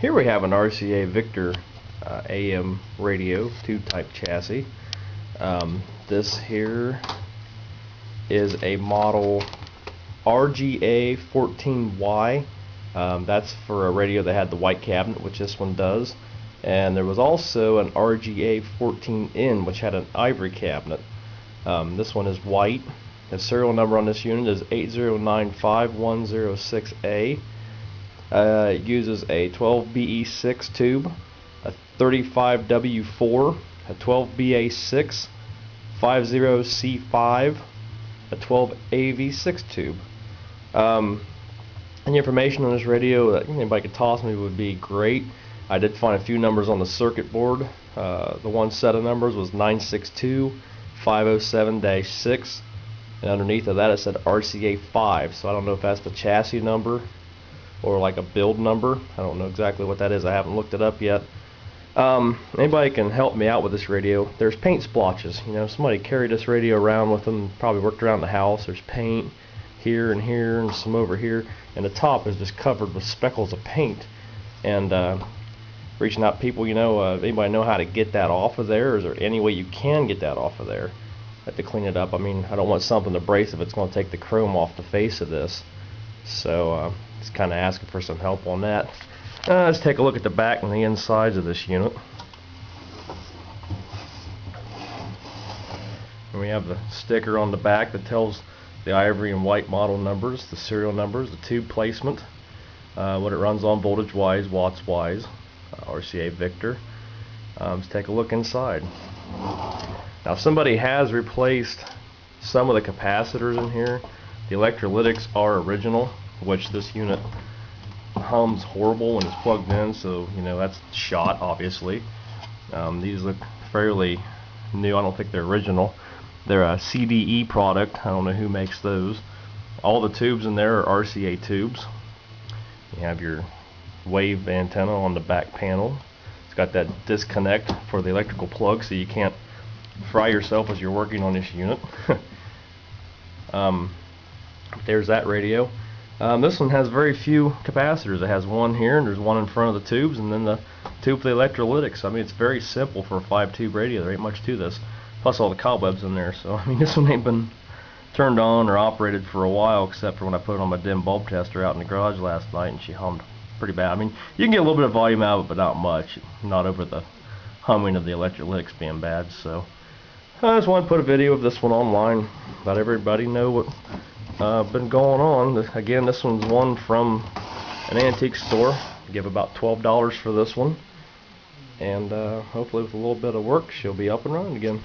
Here we have an RCA Victor AM radio tube type chassis. This here is a model RJA14Y. That's for a radio that had the white cabinet, which this one does. And there was also an RJA14N, which had an ivory cabinet. This one is white. The serial number on this unit is 8095106A. It uses a 12BE6 tube, a 35W4, a 12BA6, 50C5, a 12AV6 tube. Any information on this radio that anybody could toss me would be great. I did find a few numbers on the circuit board. The one set of numbers was 962-507-6, and underneath of that it said RCA5. So I don't know if that's the chassis number or like a build number. I don't know exactly what that is. I haven't looked it up yet. Anybody can help me out with this radio. There's paint splotches. Somebody carried this radio around with them, probably worked around the house. There's paint here and some over here, and the top is just covered with speckles of paint. And reaching out to people, anybody know how to get that off of there? Or is there any way you can get that off of there? I have to clean it up. I mean, I don't want something abrasive. It's going to take the chrome off the face of this. So just kind of asking for some help on that. Let's take a look at the back and the insides of this unit. And we have the sticker on the back that tells the ivory and white model numbers, the serial numbers, the tube placement, what it runs on voltage wise, watts wise, RCA Victor. Let's take a look inside. Now, if somebody has replaced some of the capacitors in here, the electrolytics are original, which this unit hums horrible when it's plugged in, so that's shot, obviously. These look fairly new. I don't think they're original. They're a CDE product. I don't know who makes those. All the tubes in there are RCA tubes. You have your wave antenna on the back panel. It's got that disconnect for the electrical plug, so you can't fry yourself as you're working on this unit. There's that radio. This one has very few capacitors. It has one here, and there's one in front of the tubes, and then the tube for the electrolytics. I mean, it's very simple for a 5-tube radio. There ain't much to this. Plus all the cobwebs in there. So I mean, this one ain't been turned on or operated for a while, except for when I put it on my dim bulb tester out in the garage last night, and she hummed pretty bad. I mean, you can get a little bit of volume out of it, but not much. Not over the humming of the electrolytics being bad. So I just want to put a video of this one online, let everybody know what been going on. Again, this one's one from an antique store. I give about $12 for this one, and hopefully with a little bit of work she'll be up and running again.